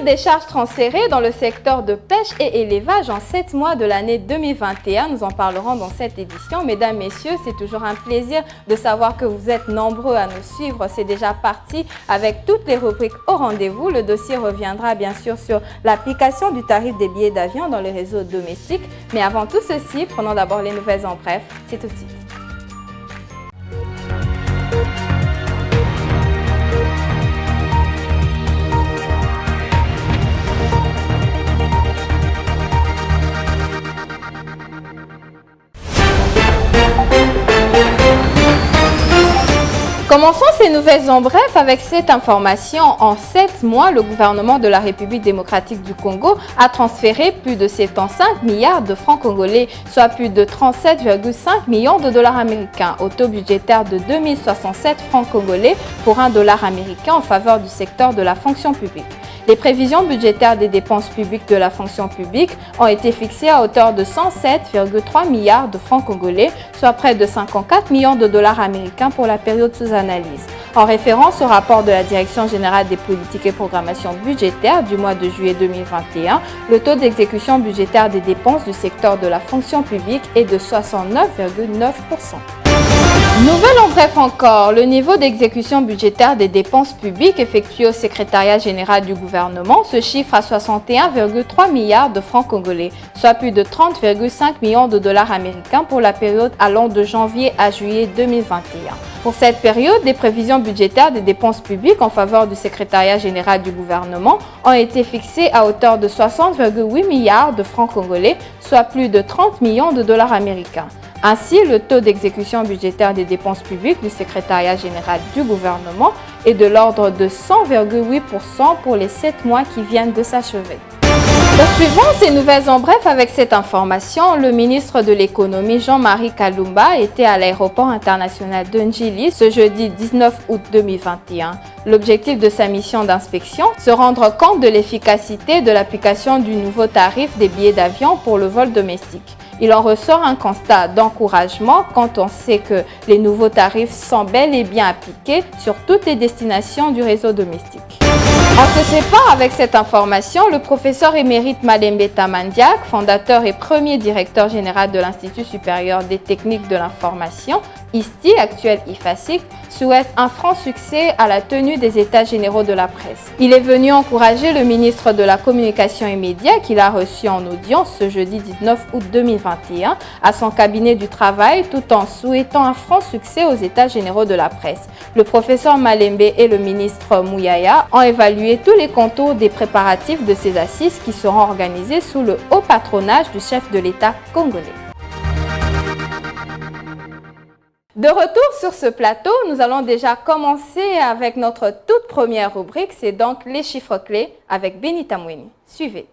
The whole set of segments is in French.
des charges transférées dans le secteur de pêche et élevage en 7 mois de l'année 2021. Nous en parlerons dans cette édition. Mesdames, messieurs, c'est toujours un plaisir de savoir que vous êtes nombreux à nous suivre. C'est déjà parti avec toutes les rubriques au rendez-vous. Le dossier reviendra bien sûr sur l'application du tarif des billets d'avion dans les réseaux domestiques. Mais avant tout ceci, prenons d'abord les nouvelles en bref. C'est tout de suite. Commençons ces nouvelles en bref avec cette information. En 7 mois, le gouvernement de la République démocratique du Congo a transféré plus de 75 milliards de francs congolais, soit plus de 37,5 millions de dollars américains, au taux budgétaire de 2067 francs congolais pour $1 américain en faveur du secteur de la fonction publique. Les prévisions budgétaires des dépenses publiques de la fonction publique ont été fixées à hauteur de 107,3 milliards de francs congolais, soit près de 54 millions de dollars américains pour la période sous analyse. En référence au rapport de la Direction générale des politiques et programmation budgétaire du mois de juillet 2021, le taux d'exécution budgétaire des dépenses du secteur de la fonction publique est de 69,9%. Nouvelle en bref encore, le niveau d'exécution budgétaire des dépenses publiques effectuées au secrétariat général du gouvernement se chiffre à 61,3 milliards de francs congolais, soit plus de 30,5 millions de dollars américains pour la période allant de janvier à juillet 2021. Pour cette période, les prévisions budgétaires des dépenses publiques en faveur du secrétariat général du gouvernement ont été fixées à hauteur de 60,8 milliards de francs congolais, soit plus de 30 millions de dollars américains. Ainsi, le taux d'exécution budgétaire des dépenses publiques du secrétariat général du gouvernement est de l'ordre de 100,8% pour les 7 mois qui viennent de s'achever. Poursuivons ces nouvelles en bref avec cette information. Le ministre de l'économie Jean-Marie Kalumba était à l'aéroport international de Njili ce jeudi 19 août 2021. L'objectif de sa mission d'inspection, se rendre compte de l'efficacité de l'application du nouveau tarif des billets d'avion pour le vol domestique. Il en ressort un constat d'encouragement quand on sait que les nouveaux tarifs sont bel et bien appliqués sur toutes les destinations du réseau domestique. On se sépare avec cette information. Le professeur émérite Malembe Tamandiak, fondateur et premier directeur général de l'Institut supérieur des techniques de l'information, ISTI, actuel IFASIC, souhaite un franc succès à la tenue des États généraux de la presse. Il est venu encourager le ministre de la Communication et Médias qu'il a reçu en audience ce jeudi 19 août 2021 à son cabinet du travail tout en souhaitant un franc succès aux États généraux de la presse. Le professeur Malembe et le ministre Mouyaya ont évalué tous les contours des préparatifs de ces assises qui seront organisées sous le haut patronage du chef de l'État congolais. De retour sur ce plateau, nous allons déjà commencer avec notre toute première rubrique, c'est donc les chiffres clés avec Benita Mweni. Suivez.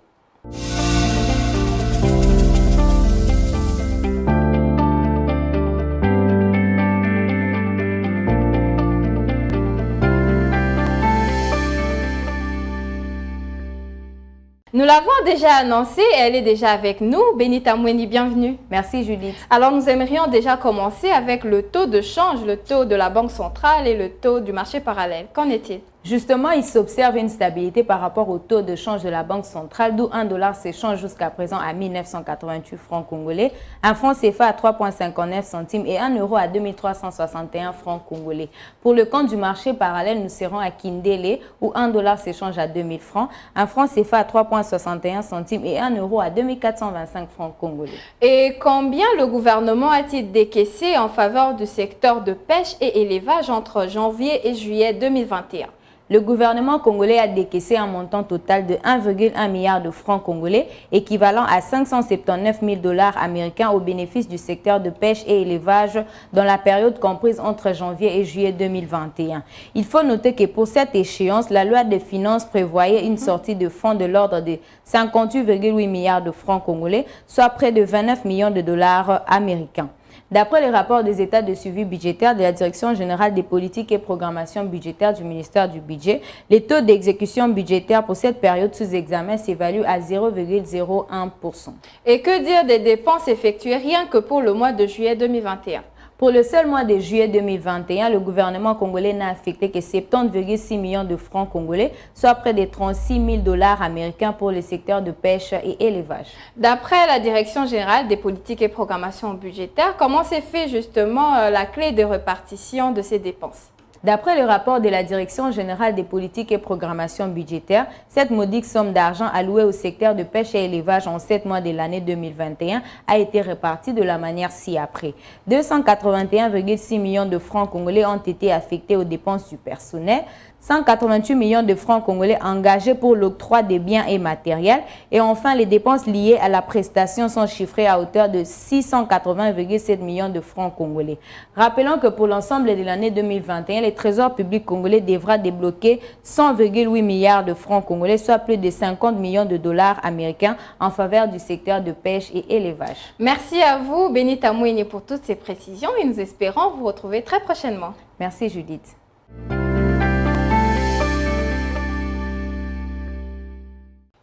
Nous l'avons déjà annoncé, elle est déjà avec nous. Benita Mweni, bienvenue. Merci Judith. Alors nous aimerions déjà commencer avec le taux de change, le taux de la Banque centrale et le taux du marché parallèle. Qu'en est-il? Justement, il s'observe une stabilité par rapport au taux de change de la Banque centrale, d'où $1 s'échange jusqu'à présent à 1988 francs congolais, un franc CFA à 3,59 centimes et €1 à 2361 francs congolais. Pour le compte du marché parallèle, nous serons à Kindele, où $1 s'échange à 2000 francs, un franc CFA à 3,61 centimes et €1 à 2425 francs congolais. Et combien le gouvernement a-t-il décaissé en faveur du secteur de pêche et élevage entre janvier et juillet 2021? Le gouvernement congolais a décaissé un montant total de 1,1 milliard de francs congolais, équivalent à 579 000 $ américains au bénéfice du secteur de pêche et élevage dans la période comprise entre janvier et juillet 2021. Il faut noter que pour cette échéance, la loi des finances prévoyait une sortie de fonds de l'ordre de 58,8 milliards de francs congolais, soit près de 29 millions de dollars américains. D'après les rapports des états de suivi budgétaire de la Direction générale des politiques et programmation budgétaire du ministère du Budget, les taux d'exécution budgétaire pour cette période sous examen s'évaluent à 0,01%. Et que dire des dépenses effectuées rien que pour le mois de juillet 2021? Pour le seul mois de juillet 2021, le gouvernement congolais n'a affecté que 70,6 millions de francs congolais, soit près de 36 000 dollars américains pour le secteur de pêche et élevage. D'après la Direction générale des politiques et programmations budgétaires, comment s'est fait justement la clé de répartition de ces dépenses? D'après le rapport de la Direction générale des politiques et programmation budgétaire, cette modique somme d'argent allouée au secteur de pêche et élevage en 7 mois de l'année 2021 a été répartie de la manière ci-après. 281,6 millions de francs congolais ont été affectés aux dépenses du personnel, 188 millions de francs congolais engagés pour l'octroi des biens et matériels et enfin les dépenses liées à la prestation sont chiffrées à hauteur de 680,7 millions de francs congolais. Rappelons que pour l'ensemble de l'année 2021, le Trésor public congolais devra débloquer 100,8 milliards de francs congolais, soit plus de 50 millions de dollars américains en faveur du secteur de pêche et élevage. Merci à vous, Benita Mouini, pour toutes ces précisions et nous espérons vous retrouver très prochainement. Merci Judith.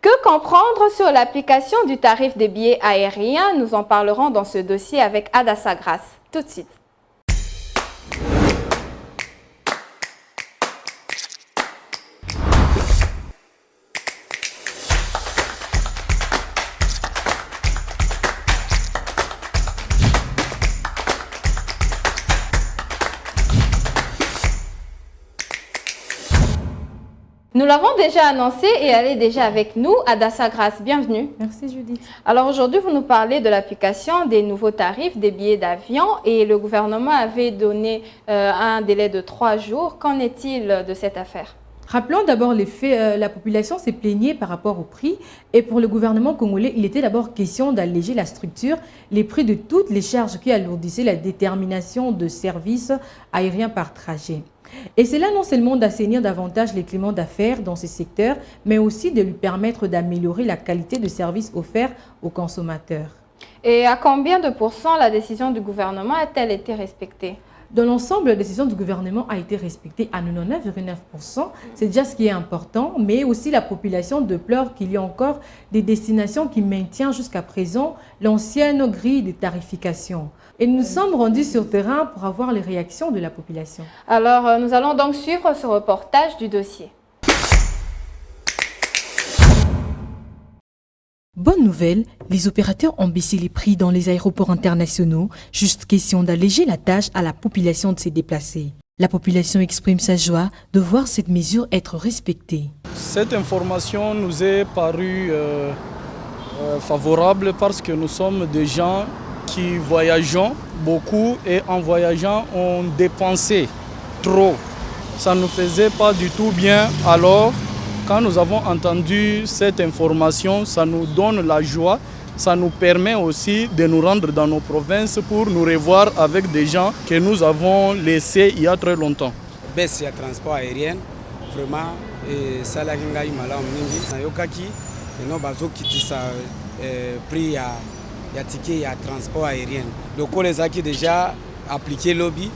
Que comprendre sur l'application du tarif des billets aériens? Nous en parlerons dans ce dossier avec Adassa Grace. Tout de suite. Nous l'avons déjà annoncé et elle est déjà avec nous, Adassa Grace. Bienvenue. Merci Judith. Alors aujourd'hui, vous nous parlez de l'application des nouveaux tarifs des billets d'avion et le gouvernement avait donné un délai de 3 jours. Qu'en est-il de cette affaire? Rappelons d'abord les faits, la population s'est plaignée par rapport au prix et pour le gouvernement congolais, il était d'abord question d'alléger la structure, les prix de toutes les charges qui alourdissaient la détermination de services aériens par trajet. Et cela non seulement d'assainir davantage les climats d'affaires dans ces secteurs, mais aussi de lui permettre d'améliorer la qualité de service offert aux consommateurs. Et à combien de pourcents la décision du gouvernement a-t-elle été respectée? Dans l'ensemble, la décision du gouvernement a été respectée à 99,9%. C'est déjà ce qui est important, mais aussi la population déplore qu'il y a encore des destinations qui maintiennent jusqu'à présent l'ancienne grille de tarification. Et nous sommes rendus sur terrain pour avoir les réactions de la population. Alors, nous allons donc suivre ce reportage du dossier. Bonne nouvelle, les opérateurs ont baissé les prix dans les aéroports internationaux. Juste question d'alléger la tâche à la population de se déplacer. La population exprime sa joie de voir cette mesure être respectée. Cette information nous est parue favorable parce que nous sommes des gens qui voyageons beaucoup et en voyageant on dépensait trop. Ça ne nous faisait pas du tout bien. Alors quand nous avons entendu cette information, ça nous donne la joie, ça nous permet aussi de nous rendre dans nos provinces pour nous revoir avec des gens que nous avons laissés il y a très longtemps. Baisse ya transport aérien, vraiment, ça la kinga imala mningi na yokaki, eno bazo kitisa prix ya ticket ya transport aérien. Donc les acquis déjà appliqué lobby,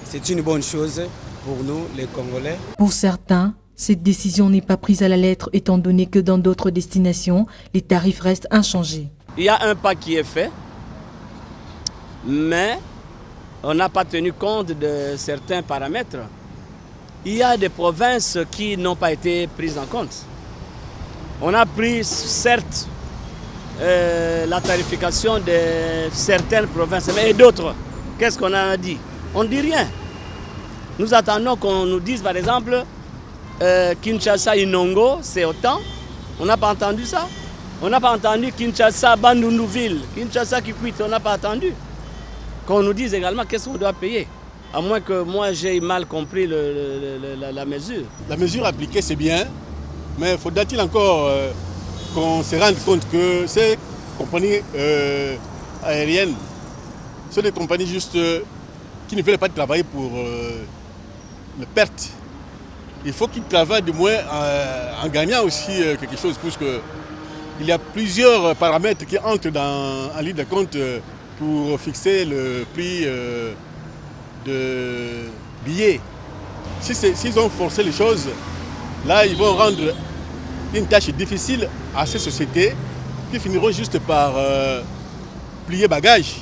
c'est une bonne chose pour nous les Congolais. Pour certains, cette décision n'est pas prise à la lettre étant donné que dans d'autres destinations, les tarifs restent inchangés. Il y a un pas qui est fait, mais on n'a pas tenu compte de certains paramètres. Il y a des provinces qui n'ont pas été prises en compte. On a pris certes la tarification de certaines provinces, mais d'autres, qu'est-ce qu'on a dit? On ne dit rien. Nous attendons qu'on nous dise par exemple Kinshasa Inongo, c'est autant. On n'a pas entendu ça. On n'a pas entendu Kinshasa Bandundu-Ville, Kinshasa Kikwit, on n'a pas entendu. Qu'on nous dise également qu'est-ce qu'on doit payer. À moins que moi j'ai mal compris la mesure. La mesure appliquée c'est bien, mais faudra-t-il encore qu'on se rende compte que ces compagnies aériennes sont des compagnies juste qui ne veulent pas travailler pour les pertes. Il faut qu'ils travaillent du moins en gagnant aussi quelque chose, puisque il y a plusieurs paramètres qui entrent en ligne de compte pour fixer le prix de billets. S'ils ont forcé les choses, là ils vont rendre une tâche difficile à ces sociétés qui finiront juste par plier bagages.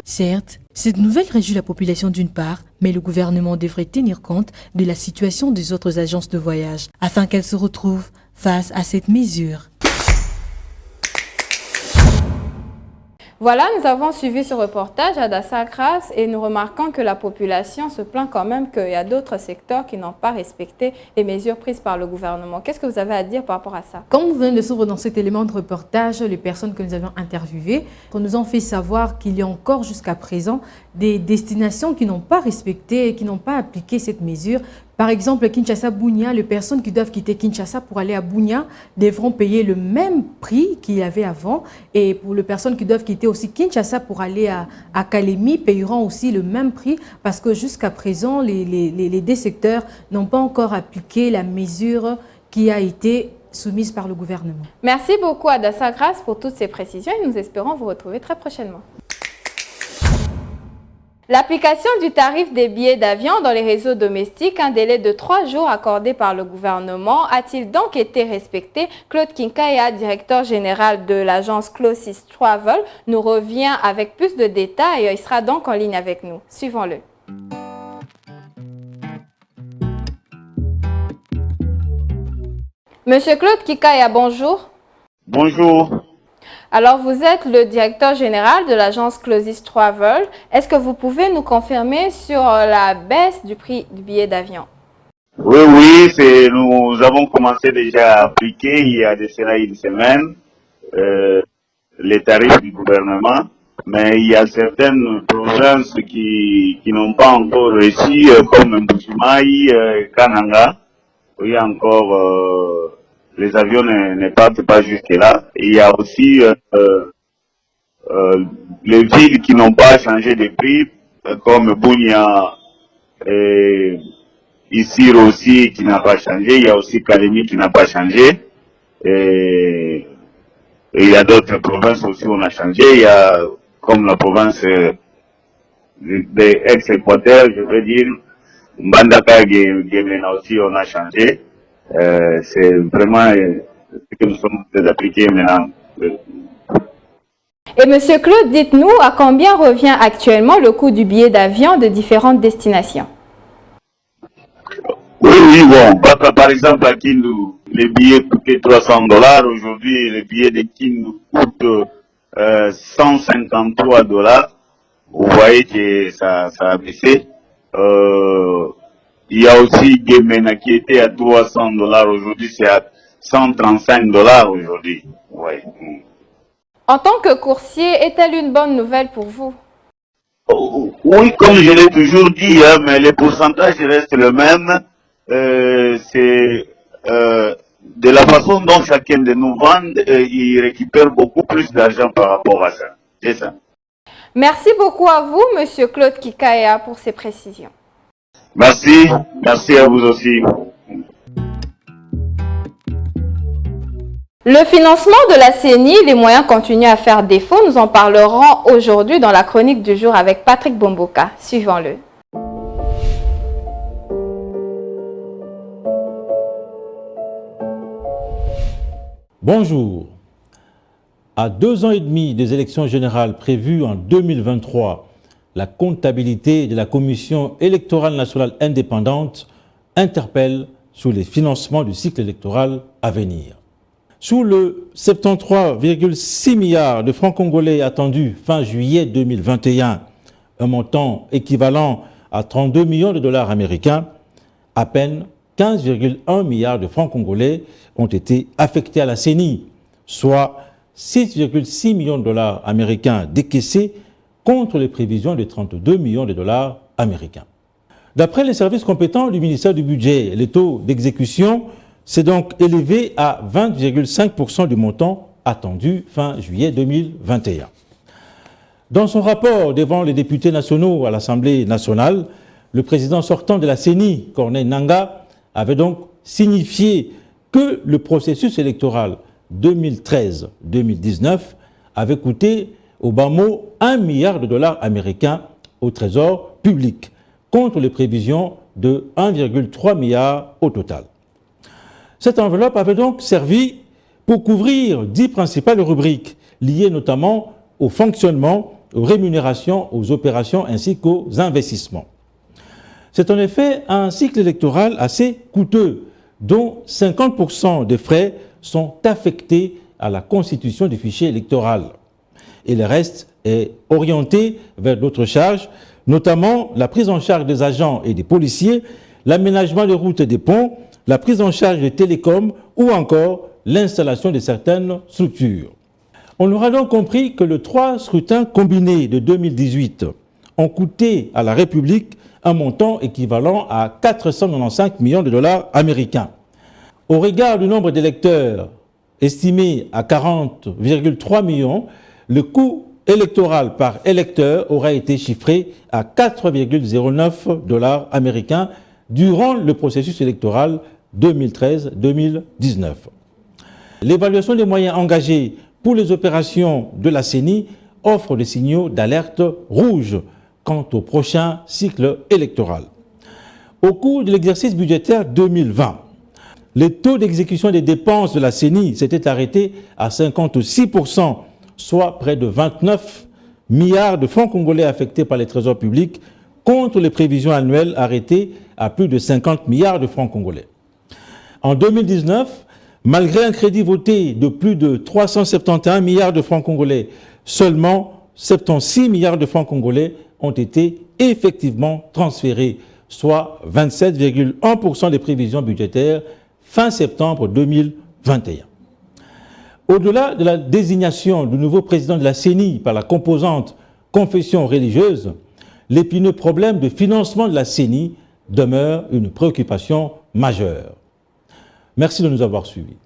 Certes, cette nouvelle réjouit la population d'une part, mais le gouvernement devrait tenir compte de la situation des autres agences de voyage afin qu'elles se retrouvent face à cette mesure. Voilà, nous avons suivi ce reportage à Dassakras et nous remarquons que la population se plaint quand même qu'il y a d'autres secteurs qui n'ont pas respecté les mesures prises par le gouvernement. Qu'est-ce que vous avez à dire par rapport à ça? Comme nous venons de s'ouvrir dans cet élément de reportage, les personnes que nous avions interviewées nous ont fait savoir qu'il y a encore jusqu'à présent des destinations qui n'ont pas respecté et qui n'ont pas appliqué cette mesure. Par exemple, Kinshasa-Bunia, les personnes qui doivent quitter Kinshasa pour aller à Bunia devront payer le même prix qu'il y avait avant. Et pour les personnes qui doivent quitter aussi Kinshasa pour aller à Kalemi, paieront aussi le même prix parce que jusqu'à présent, les deux secteurs n'ont pas encore appliqué la mesure qui a été soumise par le gouvernement. Merci beaucoup à Dassakras pour toutes ces précisions et nous espérons vous retrouver très prochainement. L'application du tarif des billets d'avion dans les réseaux domestiques, un délai de 3 jours accordé par le gouvernement, a-t-il donc été respecté? Claude Kinkaya, directeur général de l'agence Closest Travel, nous revient avec plus de détails. Il sera donc en ligne avec nous. Suivons-le. Monsieur Claude Kinkaya, bonjour. Bonjour. Alors, vous êtes le directeur général de l'agence Closest Travel. Est-ce que vous pouvez nous confirmer sur la baisse du prix du billet d'avion? Oui, nous avons commencé déjà à appliquer il y a de cela une semaine les tarifs du gouvernement, mais il y a certaines provinces qui n'ont pas encore réussi, comme Mbujimaï, Kananga, où il y a encore... les avions ne partent pas jusque là. Il y a aussi les villes qui n'ont pas changé de prix, comme Bunia et Issir aussi qui n'a pas changé. Il y a aussi Kalemi qui n'a pas changé. Et il y a d'autres provinces aussi où on a changé. Il y a comme la province de ex-Équateur, je veux dire, Mbandaka et Guémena aussi on a changé. C'est vraiment ce que nous sommes appliqués maintenant. Et Monsieur Claude, dites-nous à combien revient actuellement le coût du billet d'avion de différentes destinations? Oui, bon, par exemple à Kindu, les billets coûtaient $300. Aujourd'hui, les billets de Kindu coûtent $153. Vous voyez que ça a baissé. Il y a aussi Guémena qui était à $300 aujourd'hui, c'est à $135 aujourd'hui. Ouais. En tant que coursier, est-elle une bonne nouvelle pour vous? Oui, comme je l'ai toujours dit, hein, mais les pourcentages restent le même. C'est de la façon dont chacun de nous vend, il récupère beaucoup plus d'argent par rapport à ça. C'est ça. Merci beaucoup à vous, Monsieur Claude Kinkaya, pour ces précisions. Merci à vous aussi. Le financement de la CENI, les moyens continuent à faire défaut. Nous en parlerons aujourd'hui dans la chronique du jour avec Patrick Bomboka. Suivons-le. Bonjour. À 2 ans et demi des élections générales prévues en 2023, la comptabilité de la Commission électorale nationale indépendante interpelle sur les financements du cycle électoral à venir. Sous le 73,6 milliards de francs congolais attendus fin juillet 2021, un montant équivalent à 32 millions de dollars américains, à peine 15,1 milliards de francs congolais ont été affectés à la CENI, soit 6,6 millions de dollars américains décaissés contre les prévisions de 32 millions de dollars américains. D'après les services compétents du ministère du Budget, le taux d'exécution s'est donc élevé à 20,5% du montant attendu fin juillet 2021. Dans son rapport devant les députés nationaux à l'Assemblée nationale, le président sortant de la CENI, Corneille Nangaa, avait donc signifié que le processus électoral 2013-2019 avait coûté au bas mot 1 milliard de dollars américains au trésor public, contre les prévisions de 1,3 milliard au total. Cette enveloppe avait donc servi pour couvrir 10 principales rubriques liées notamment au fonctionnement aux rémunérations, aux opérations ainsi qu'aux investissements. C'est en effet un cycle électoral assez coûteux, dont 50% des frais sont affectés à la constitution du fichier électoral. Et le reste est orienté vers d'autres charges, notamment la prise en charge des agents et des policiers, l'aménagement des routes et des ponts, la prise en charge des télécoms ou encore l'installation de certaines structures. On aura donc compris que les 3 scrutins combinés de 2018 ont coûté à la République un montant équivalent à 495 millions de dollars américains. Au regard du nombre d'électeurs estimé à 40,3 millions, le coût électoral par électeur aura été chiffré à 4,09 dollars américains durant le processus électoral 2013-2019. L'évaluation des moyens engagés pour les opérations de la CENI offre des signaux d'alerte rouge quant au prochain cycle électoral. Au cours de l'exercice budgétaire 2020, le taux d'exécution des dépenses de la CENI s'était arrêté à 56%, soit près de 29 milliards de francs congolais affectés par les trésors publics, contre les prévisions annuelles arrêtées à plus de 50 milliards de francs congolais. En 2019, malgré un crédit voté de plus de 371 milliards de francs congolais, seulement 76 milliards de francs congolais ont été effectivement transférés, soit 27,1% des prévisions budgétaires fin septembre 2021. Au-delà de la désignation du nouveau président de la CENI par la composante confession religieuse, l'épineux problème de financement de la CENI demeure une préoccupation majeure. Merci de nous avoir suivis.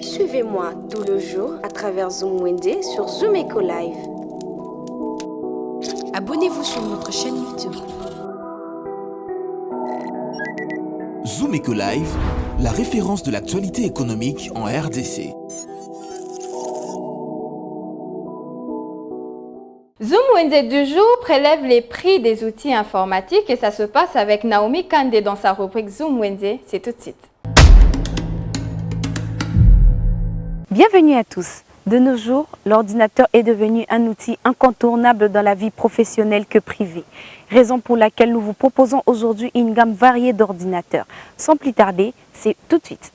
Suivez-moi tout le jour à travers Zoom Wednesday sur Zoom Eco Live. Abonnez-vous sur notre chaîne YouTube. Zoom Eco Live, la référence de l'actualité économique en RDC. Zoom Wednesday du jour prélève les prix des outils informatiques et ça se passe avec Naomi Kandé dans sa rubrique Zoom Wednesday. C'est tout de suite. Bienvenue à tous. De nos jours, l'ordinateur est devenu un outil incontournable dans la vie professionnelle que privée. Raison pour laquelle nous vous proposons aujourd'hui une gamme variée d'ordinateurs. Sans plus tarder, c'est tout de suite.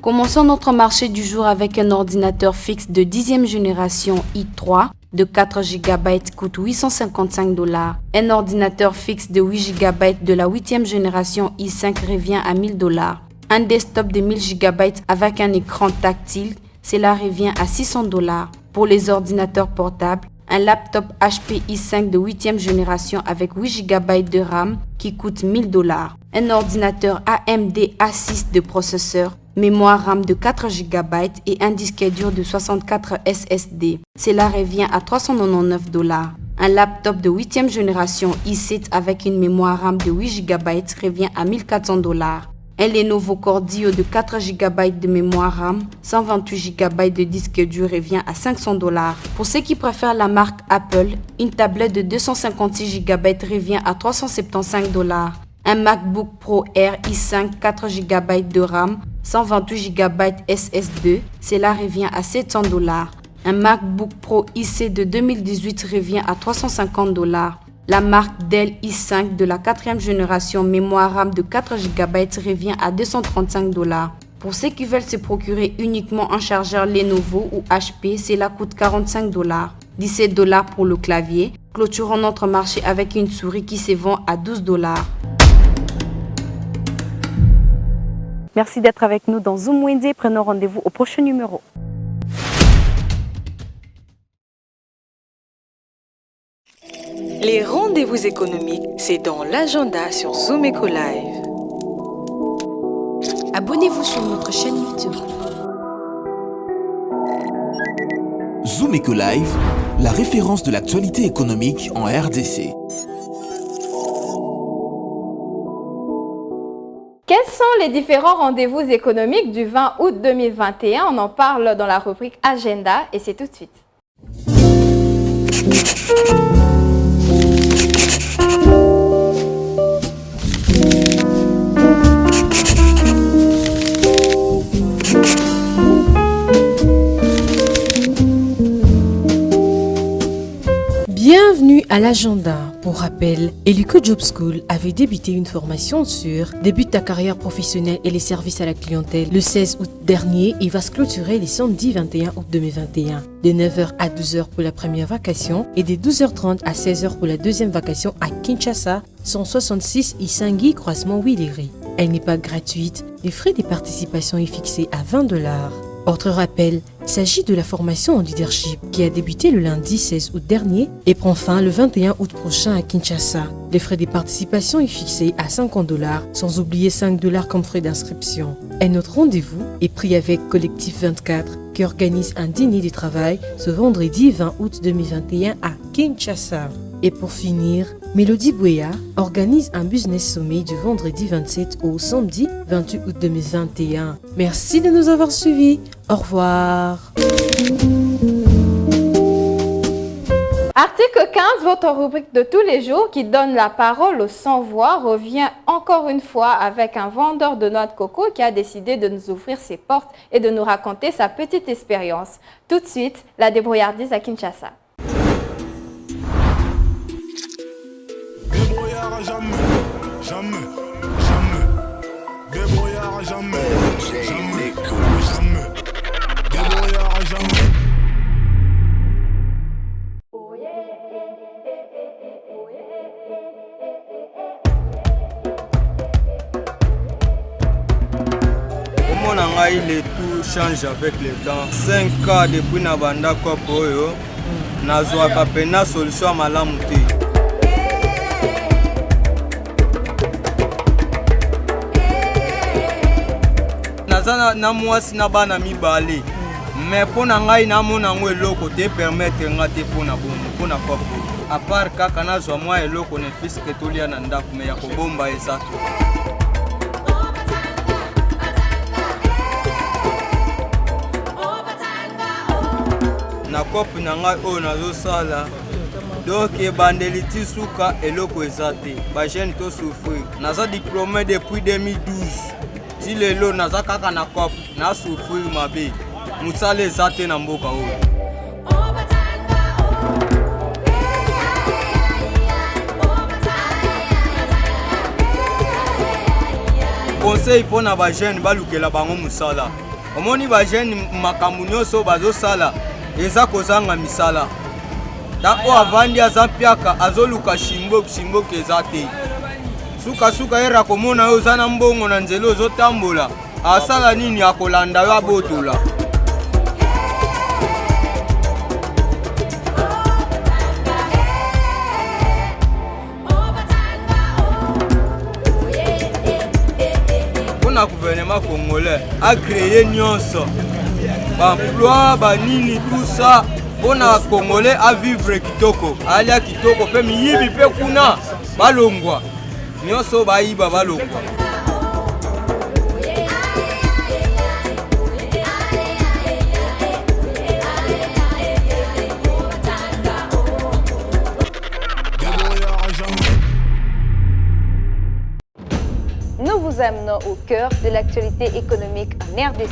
Commençons notre marché du jour avec un ordinateur fixe de 10e génération i3 de 4 GB coûte 855 $. Un ordinateur fixe de 8 GB de la 8e génération i5 revient à 1000 $. Un desktop de 1000 GB avec un écran tactile, cela revient à 600 $. Pour les ordinateurs portables, un laptop HP i5 de 8e génération avec 8 GB de RAM qui coûte 1000 $. Un ordinateur AMD A6 de processeur, mémoire RAM de 4 GB et un disque dur de 64 SSD. Cela revient à 399 $. Un laptop de 8e génération i7 avec une mémoire RAM de 8 GB revient à 1400 $. Un Lenovo Core Duo de 4 GB de mémoire RAM, 128 GB de disque dur revient à 500 $. Pour ceux qui préfèrent la marque Apple, une tablette de 256 GB revient à 375 $. Un MacBook Pro Air i5 4 GB de RAM, 128 GB SSD, cela revient à 700 $. Un MacBook Pro iC de 2018 revient à 350 $. La marque Dell i5 de la 4e génération mémoire RAM de 4 GB revient à 235 $. Pour ceux qui veulent se procurer uniquement un chargeur Lenovo ou HP, cela coûte 45 $. 17 $ pour le clavier. Clôturons notre marché avec une souris qui se vend à 12 $. Merci d'être avec nous dans Zoom Wednesday. Prenons rendez-vous au prochain numéro. Les rendez-vous économiques, c'est dans l'agenda sur Zoom Eco Live. Abonnez-vous sur notre chaîne YouTube. Zoom Eco Live, la référence de l'actualité économique en RDC. Quels sont les différents rendez-vous économiques du 20 août 2021? On en parle dans la rubrique Agenda et c'est tout de suite. À l'agenda, pour rappel, Eluco Job School avait débuté une formation sur débute ta carrière professionnelle et les services à la clientèle le 16 août dernier et va se clôturer les samedis 21 août 2021. De 9h à 12h pour la première vacation et de 12h30 à 16h pour la deuxième vacation à Kinshasa, 166 Isangui, croisement Willery. Elle n'est pas gratuite, les frais de participation est fixé à $20. Autre rappel, il s'agit de la formation en leadership qui a débuté le lundi 16 août dernier et prend fin le 21 août prochain à Kinshasa. Les frais de participation est fixé à $50, sans oublier $5 comme frais d'inscription. Et notre rendez-vous est pris avec Collectif 24 qui organise un dîner de travail ce vendredi 20 août 2021 à Kinshasa. Et pour finir, Mélodie Bouya organise un business sommet du vendredi 27 au samedi 28 août 2021. Merci de nous avoir suivis. Au revoir. Article 15, votre rubrique de tous les jours qui donne la parole aux sans-voix, revient encore une fois avec un vendeur de noix de coco qui a décidé de nous ouvrir ses portes et de nous raconter sa petite expérience. Tout de suite, la débrouillardise à Kinshasa. Jamais, jamais, jamais. Débrouillard jamais, jamais, jamais. Débrouillard jamais. Comment on a le tout change avec le temps. 5 ans depuis Nabanda Kopoyo, Nazwa Kapena solution à Malamuti. Na mwasi na bana mibale mais pona ngai na mona ngo eloko te permettre ngate pona bomo pona kopo a part kaka na zwa mwa eloko ne fiske tolia na ndako me ya kobomba ezato na kopo na ngai o nazo sala donc ebandeli ti suka eloko ezate ba jeune to souffrir naza diplômé depuis 2012. Si le lo naza kaka na kop na souffrir mabe musale ezate na mboka oyo conseil pona ba jeune balukela bango musala omoni ba jeune makambo nyonso bazosala eza kozanga misala tako avandi azampiaka azoluka shimbo kezate suka era komona yo zana mbongo na nzelo zotambola asala nini akolanda yo abotola pona gouvernement congolais a créé nyonso emploi banini tout ça pona congolais a vivre kitoko alia kitoko pe miyibi pe kuna balongwa nyonso bayiba balongwa Nous vous amenons au cœur de l'actualité économique en RDC.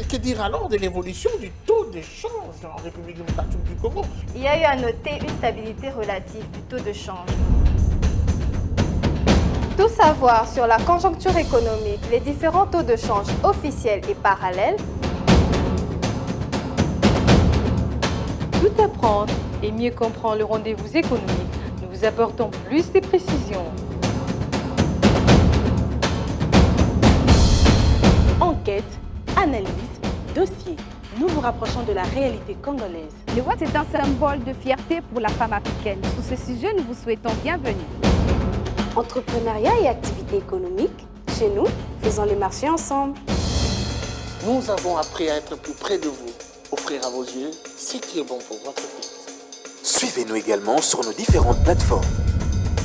Que dire alors de l'évolution du taux de change en République démocratique du Congo? Il y a eu à noter une stabilité relative du taux de change. Tout savoir sur la conjoncture économique, les différents taux de change officiels et parallèles. Tout apprendre et mieux comprendre le rendez-vous économique. Nous vous apportons plus de précisions. Enquête, analyse, dossier. Nous vous rapprochons de la réalité congolaise. Le Watt est un symbole de fierté pour la femme africaine. Sur ce sujet, nous vous souhaitons bienvenue. Entrepreneuriat et activité économique, chez nous, faisons les marchés ensemble. Nous avons appris à être plus près de vous, offrir à vos yeux ce qui est bon pour votre vie. Suivez-nous également sur nos différentes plateformes.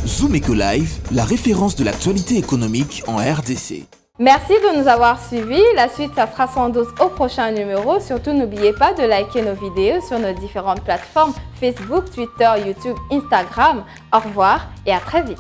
Zoom Eco Live, la référence de l'actualité économique en RDC. Merci de nous avoir suivis. La suite, ça sera sans doute au prochain numéro. Surtout, n'oubliez pas de liker nos vidéos sur nos différentes plateformes Facebook, Twitter, YouTube, Instagram. Au revoir et à très vite.